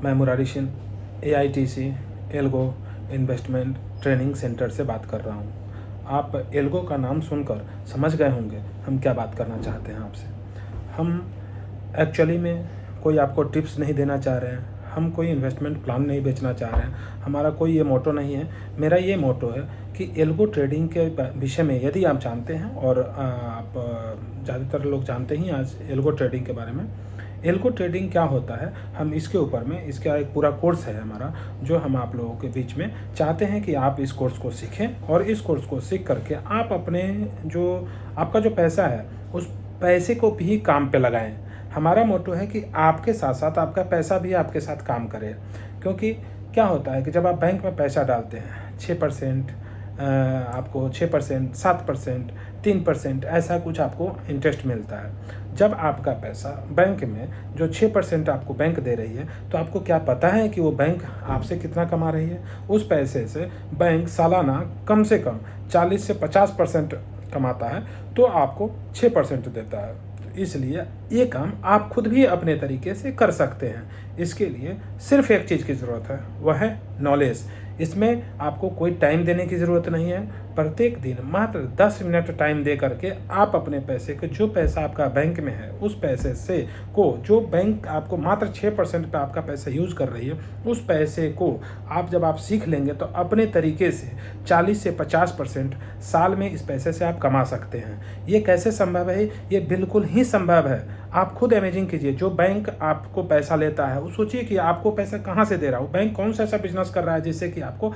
मैं Murari Singh AITC algo investment training centre से बात कर रहा हूँ। आप एल्गो का नाम सुनकर समझ गए होंगे हम क्या बात करना चाहते हैं आपसे। हम एक्चुअली में कोई आपको टिप्स नहीं देना चाह रहे हैं, हम कोई इन्वेस्टमेंट प्लान नहीं बेचना चाह रहे हैं, हमारा कोई ये मोटो नहीं है। मेरा ये मोटो है कि एल्गो ट्रेडिंग के विषय में यदि आप जानते हैं, और आप ज़्यादातर लोग जानते ही आज एल्गो ट्रेडिंग के बारे में। एल्गो ट्रेडिंग क्या होता है, हम इसके ऊपर में इसका एक पूरा कोर्स है हमारा, जो हम आप लोगों के बीच में चाहते हैं कि आप इस कोर्स को सीखें, और इस कोर्स को सीख करके आप अपने जो आपका जो पैसा है उस पैसे को भी काम पे लगाएं। हमारा मोटो है कि आपके साथ साथ आपका पैसा भी आपके साथ काम करे। क्योंकि क्या होता है कि जब आप बैंक में पैसा डालते हैं 6%, आपको 6%, 7%, 3% ऐसा कुछ आपको इंटरेस्ट मिलता है। जब आपका पैसा बैंक में जो 6% आपको बैंक दे रही है, तो आपको क्या पता है कि वो बैंक आपसे कितना कमा रही है? उस पैसे से बैंक सालाना कम से कम 40 से 50% कमाता है, तो आपको 6% देता है। इसलिए ये काम आप खुद भी अपने तरीके से कर सकते हैं। इसके लिए सिर्फ एक चीज़ की ज़रूरत है, वह है नॉलेज। इसमें आपको कोई टाइम देने की ज़रूरत नहीं है। प्रत्येक दिन मात्र 10 मिनट टाइम दे करके आप अपने पैसे को, जो पैसा आपका बैंक में है उस पैसे से को, जो बैंक आपको मात्र 6% पे आपका पैसा यूज़ कर रही है, उस पैसे को आप जब आप सीख लेंगे तो अपने तरीके से 40 से 50% साल में इस पैसे से आप कमा सकते हैं। ये कैसे संभव है? ये बिल्कुल ही संभव है। आप खुद इमेजिन कीजिए, जो बैंक आपको पैसा लेता है, वो सोचिए कि आपको पैसा कहाँ से दे रहा है। वो बैंक कौन सा ऐसा बिजनेस कर रहा है जिससे कि आपको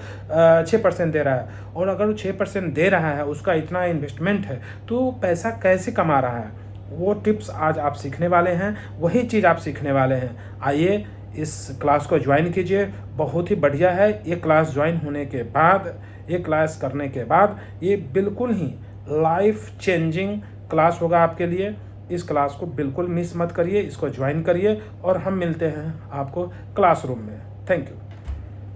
6% दे रहा है, और अगर वो 6% दे रहा है, उसका इतना इन्वेस्टमेंट है, तो पैसा कैसे कमा रहा है? वो टिप्स आज आप सीखने वाले हैं, वही चीज़ आप सीखने वाले हैं। आइए इस क्लास को ज्वाइन कीजिए, बहुत ही बढ़िया है। ये क्लास ज्वाइन होने के बाद, ये क्लास करने के बाद, ये बिल्कुल ही लाइफ चेंजिंग क्लास होगा आपके लिए। इस क्लास को बिल्कुल मिस मत करिए, इसको ज्वाइन करिए, और हम मिलते हैं आपको क्लासरूम में। Thank you.